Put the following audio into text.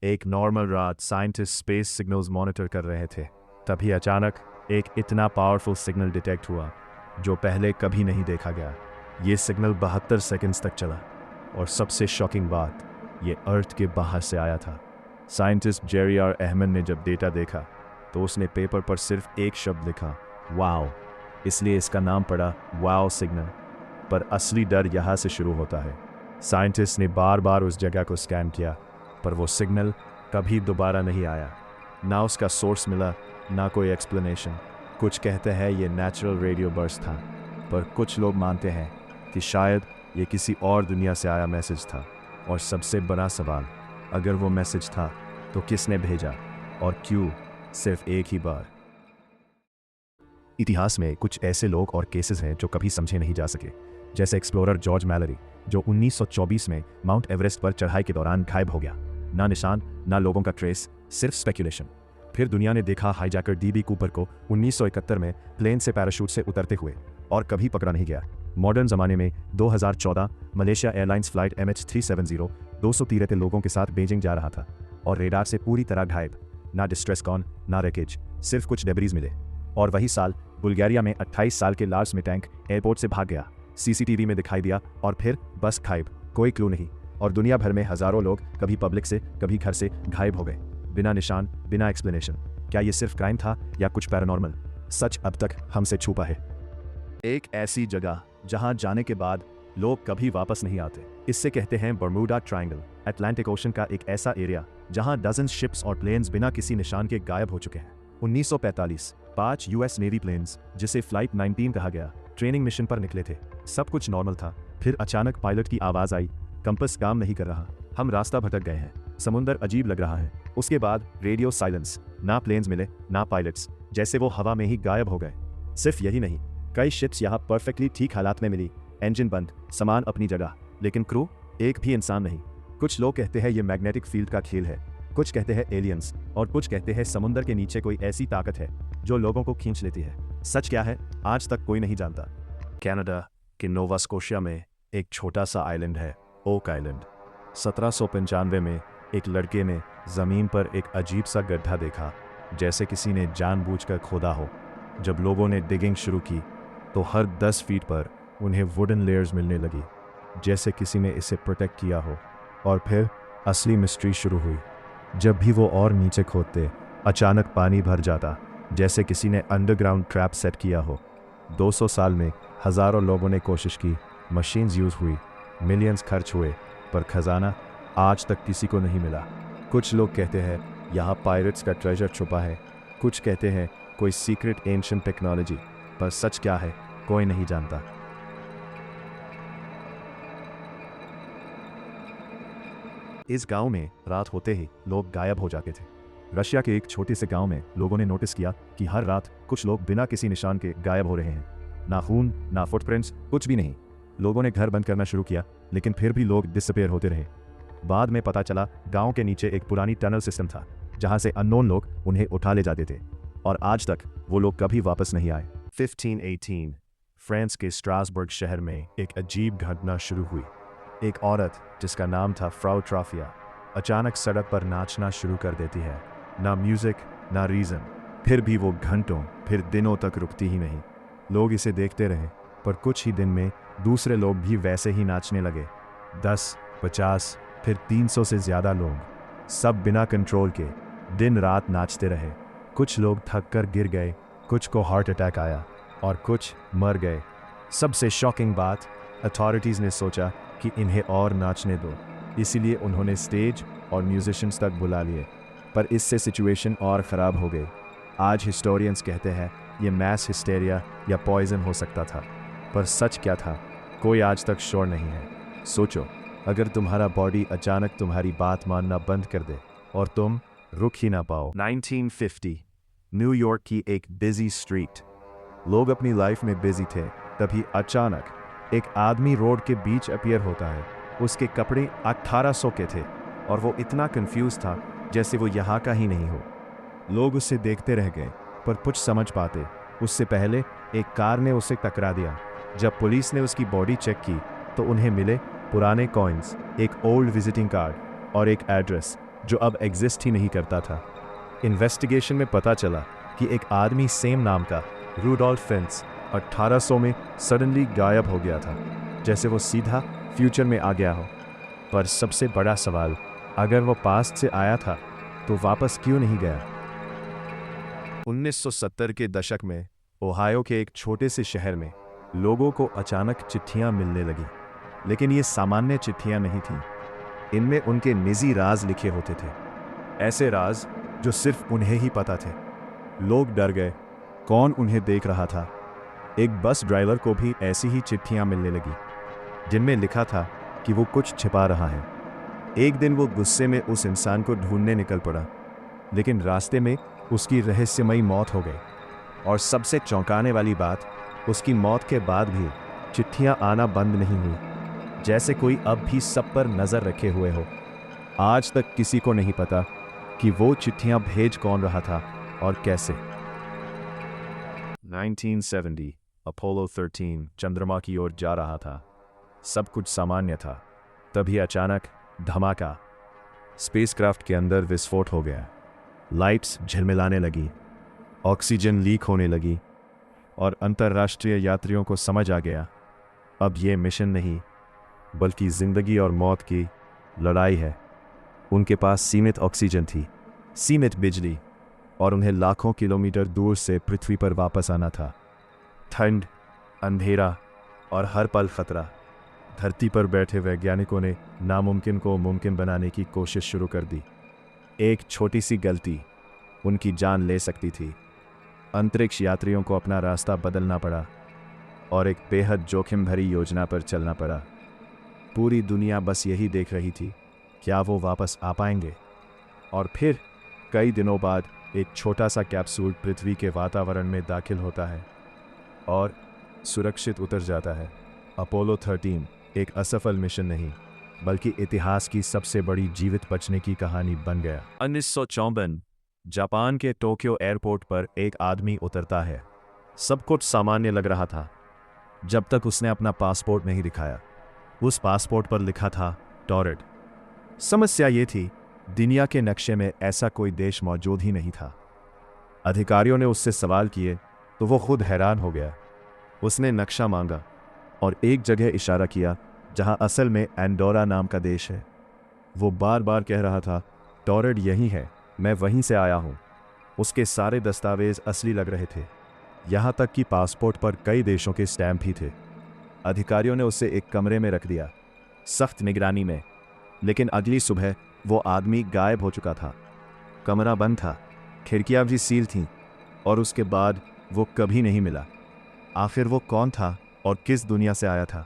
एक नॉर्मल रात scientist space signals monitor कर रहे थे। तभी अचानक एक इतना पावरफुल सिग्नल डिटेक्ट हुआ जो पहले कभी नहीं देखा गया। ये सिग्नल 72 सेकंड्स तक चला और सबसे शॉकिंग बात, ये अर्थ के बाहर से आया था। साइंटिस्ट जेरी आर अहमद ने जब डेटा देखा तो उसने पेपर पर सिर्फ एक शब्द लिखा, वाओ। इसलिए इसका नाम पड़ा वाओ सिग्नल। पर असली डर यहाँ से शुरू होता है। साइंटिस्ट ने बार बार उस जगह को स्कैन किया, पर वो सिग्नल कभी दोबारा नहीं आया। ना उसका सोर्स मिला, ना कोई एक्सप्लेनेशन। कुछ कहते हैं ये नेचुरल रेडियो बर्स्ट था, पर कुछ लोग मानते हैं कि शायद ये किसी और दुनिया से आया मैसेज था। और सबसे बड़ा सवाल, अगर वो मैसेज था तो किसने भेजा और क्यों सिर्फ एक ही बार? इतिहास में कुछ ऐसे लोग और केसेस हैं जो कभी समझे नहीं जा सके, जैसे एक्सप्लोरर जॉर्ज मैलरी जो 1924 में माउंट एवरेस्ट पर चढ़ाई के दौरान गायब हो गया। ना निशान, ना लोगों का ट्रेस, सिर्फ स्पेकुलेशन। फिर दुनिया ने देखा हाईजैकर डीबी कूपर को 1971 में प्लेन से पैराशूट से उतरते हुए और कभी पकड़ा नहीं गया। मॉडर्न जमाने में 2014 मलेशिया एयरलाइंस फ्लाइट MH370 213 लोगों के साथ बीजिंग जा रहा था और रेडार से पूरी तरह गायब। ना डिस्ट्रेस कॉन, ना रेकेज, सिर्फ कुछ डेब्रीज मिले। और वही साल बुल्गारिया में 28 साल के लार्स मिटैंक एयरपोर्ट से भाग गया। सीसीटीवी में दिखाई दिया और फिर बस गायब, कोई क्लू नहीं। और दुनिया भर में हजारों लोग कभी पब्लिक से कभी घर से गायब हो गए, बिना निशान, बिना एक्सप्लेनेशन। क्या ये सिर्फ क्राइम था या कुछ पैरानॉर्मल? सच अब तक हमसे छुपा है। एक ऐसी जगह जहां जाने के बाद लोग कभी वापस नहीं आते, इससे कहते हैं बर्मुडा ट्रायंगल। अटलांटिक ओशन का एक ऐसा एरिया जहां डजन शिप्स और प्लेन्स बिना किसी निशान के गायब हो चुके हैं। 1945 5 यूएस नेवी प्लेन्स, जिसे फ्लाइट 19 कहा गया, ट्रेनिंग मिशन पर निकले थे। सब कुछ नॉर्मल था। फिर अचानक पायलट की आवाज आई, कंपास काम नहीं कर रहा, हम रास्ता भटक गए हैं, समुंदर अजीब लग रहा है। उसके बाद रेडियो साइलेंस, ना प्लेन्स मिले, ना पायलट्स, जैसे वो हवा में ही गायब हो गए। सिर्फ यही नहीं, कई शिप्स यहाँ परफेक्टली ठीक हालात में मिली, इंजन बंद, सामान अपनी जगह, लेकिन क्रू, एक भी इंसान नहीं। कुछ लोग कहते हैं ये मैग्नेटिक फील्ड का खेल है, कुछ कहते हैं एलियंस, और कुछ कहते हैं समुंदर के नीचे कोई ऐसी ताकत है जो लोगों को खींच लेती है। सच क्या है, आज तक कोई नहीं जानता। कनाडा के नोवा स्कोशिया में एक छोटा सा आइलैंड है, ओक आइलैंड। 1795 में एक लड़के ने जमीन पर एक अजीब सा गड्ढा देखा, जैसे किसी ने जानबूझकर खोदा हो। जब लोगों ने डिगिंग शुरू की तो हर 10 फीट पर उन्हें वुडन लेयर्स मिलने लगी, जैसे किसी ने इसे प्रोटेक्ट किया हो। और फिर असली मिस्ट्री शुरू हुई। जब भी वो और नीचे खोदते, अचानक पानी भर जाता, जैसे किसी ने अंडरग्राउंड ट्रैप सेट किया हो। 200 साल में हजारों लोगों ने कोशिश की, मशीन्स यूज हुई, मिलियंस खर्च हुए, पर खजाना आज तक किसी को नहीं मिला। कुछ लोग कहते हैं यहाँ पायरेट्स का ट्रेजर छुपा है, कुछ कहते हैं कोई सीक्रेट एंशिएंट टेक्नोलॉजी, पर सच क्या है कोई नहीं जानता। इस गांव में रात होते ही लोग गायब हो जाते थे। रशिया के एक छोटे से गांव में लोगों ने नोटिस किया कि हर रात कुछ लोग बिना किसी निशान के गायब हो रहे हैं। ना खून, ना फुटप्रिंट्स, कुछ भी नहीं। लोगों ने घर बंद करना शुरू किया, लेकिन फिर भी लोग डिसअपीयर होते रहे। बाद में पता चला गांव के नीचे एक पुरानी टनल सिस्टम था, जहां से अननोन लोग उन्हें उठा ले जाते थे, और आज तक वो लोग कभी वापस नहीं आए। 1518 फ्रांस के स्ट्रासबर्ग शहर में एक अजीब घटना शुरू हुई। एक औरत जिसका नाम था फ्राउ ट्रॉफिया अचानक सड़क पर नाचना शुरू कर देती है। ना म्यूजिक, ना रीजन। फिर भी वो घंटों, फिर दिनों तक रुकती ही नहीं। लोग इसे देखते रहे, पर कुछ ही दिन में दूसरे लोग भी वैसे ही नाचने लगे। 10, 50, फिर 300 से ज्यादा लोग, सब बिना कंट्रोल के दिन रात नाचते रहे। कुछ लोग थक कर गिर गए, कुछ को हार्ट अटैक आया और कुछ मर गए। सबसे शॉकिंग बात, अथॉरिटीज़ ने सोचा कि इन्हें और नाचने दो, इसीलिए उन्होंने स्टेज और म्यूजिशियंस तक बुला लिए। पर इससे सिचुएशन और ख़राब हो गई। आज हिस्टोरियंस कहते हैं ये मैस हिस्टेरिया या पॉइजन हो सकता था, पर सच क्या था कोई आज तक श्योर नहीं है। सोचो, अगर तुम्हारा बॉडी अचानक तुम्हारी बात मानना बंद कर दे और तुम रुक ही ना पाओ। 1950 न्यूयॉर्क की एक बिजी स्ट्रीट, लोग अपनी लाइफ में बिजी थे, तभी अचानक एक आदमी रोड के बीच अपीयर होता है। उसके कपड़े 1800 के थे और वो इतना कंफ्यूज था जैसे वो यहाँ का ही नहीं हो। लोग उसे देखते रह गए, पर कुछ समझ पाते उससे पहले एक कार ने उसे टकरा दिया। जब पुलिस ने उसकी बॉडी चेक की तो उन्हें मिले पुराने कॉइन्स, एक ओल्ड विजिटिंग कार्ड और एक एड्रेस जो अब एग्जिस्ट ही नहीं करता था। इन्वेस्टिगेशन में पता चला कि एक आदमी सेम नाम का रूडोल्फ फिंस 1800 में सडनली गायब हो गया था, जैसे वो सीधा फ्यूचर में आ गया हो। पर सबसे बड़ा सवाल, अगर वो पास्ट से आया था तो वापस क्यों नहीं गया? 1970 के दशक में ओहायो के एक छोटे से शहर में लोगों को अचानक चिट्ठियां मिलने लगी। लेकिन ये सामान्य चिट्ठियां नहीं थीं। इनमें उनके निजी राज लिखे होते थे, ऐसे राज जो सिर्फ उन्हें ही पता थे। लोग डर गए, कौन उन्हें देख रहा था? एक बस ड्राइवर को भी ऐसी ही चिट्ठियां मिलने लगी, जिनमें लिखा था कि वो कुछ छिपा रहा है। एक दिन वो गुस्से में उस इंसान को ढूंढने निकल पड़ा, लेकिन रास्ते में उसकी रहस्यमयी मौत हो गई। और सबसे चौंकाने वाली बात, उसकी मौत के बाद भी चिट्ठियां आना बंद नहीं हुई, जैसे कोई अब भी सब पर नजर रखे हुए हो। आज तक किसी को नहीं पता कि वो चिट्ठियां भेज कौन रहा था और कैसे। 1970 अपोलो 13 चंद्रमा की ओर जा रहा था। सब कुछ सामान्य था। तभी अचानक धमाका। स्पेसक्राफ्ट के अंदर विस्फोट हो गया। लाइट्स झिलमिलाने लगी, ऑक्सीजन लीक होने लगी और अंतर्राष्ट्रीय यात्रियों को समझ आ गया, अब ये मिशन नहीं बल्कि जिंदगी और मौत की लड़ाई है। उनके पास सीमित ऑक्सीजन थी, सीमित बिजली, और उन्हें लाखों किलोमीटर दूर से पृथ्वी पर वापस आना था। ठंड, अंधेरा और हर पल खतरा। धरती पर बैठे वैज्ञानिकों ने नामुमकिन को मुमकिन बनाने की कोशिश शुरू कर दी। एक छोटी सी गलती उनकी जान ले सकती थी। अंतरिक्ष यात्रियों को अपना रास्ता बदलना पड़ा और एक बेहद जोखिम भरी योजना पर चलना पड़ा। पूरी दुनिया बस यही देख रही थी, क्या वो वापस आ पाएंगे? और फिर कई दिनों बाद एक छोटा सा कैप्सूल पृथ्वी के वातावरण में दाखिल होता है और सुरक्षित उतर जाता है। अपोलो 13 एक असफल मिशन नहीं बल्कि इतिहास की सबसे बड़ी जीवित बचने की कहानी बन गया। 1954 जापान के टोक्यो एयरपोर्ट पर एक आदमी उतरता है। सब कुछ सामान्य लग रहा था जब तक उसने अपना पासपोर्ट नहीं दिखाया। उस पासपोर्ट पर लिखा था टॉरेट। समस्या ये थी, दुनिया के नक्शे में ऐसा कोई देश मौजूद ही नहीं था। अधिकारियों ने उससे सवाल किए तो वो खुद हैरान हो गया। उसने नक्शा मांगा और एक जगह इशारा किया जहां असल में एंडोरा नाम का देश है। वो बार बार कह रहा था, टॉरेट यही है, मैं वहीं से आया हूं। उसके सारे दस्तावेज असली लग रहे थे, यहां तक कि पासपोर्ट पर कई देशों के स्टैंप भी थे। अधिकारियों ने उसे एक कमरे में रख दिया, सख्त निगरानी में। लेकिन अगली सुबह वो आदमी गायब हो चुका था। कमरा बंद था, खिड़कियां भी सील थीं और उसके बाद वो कभी नहीं मिला। आखिर वो कौन था और किस दुनिया से आया था?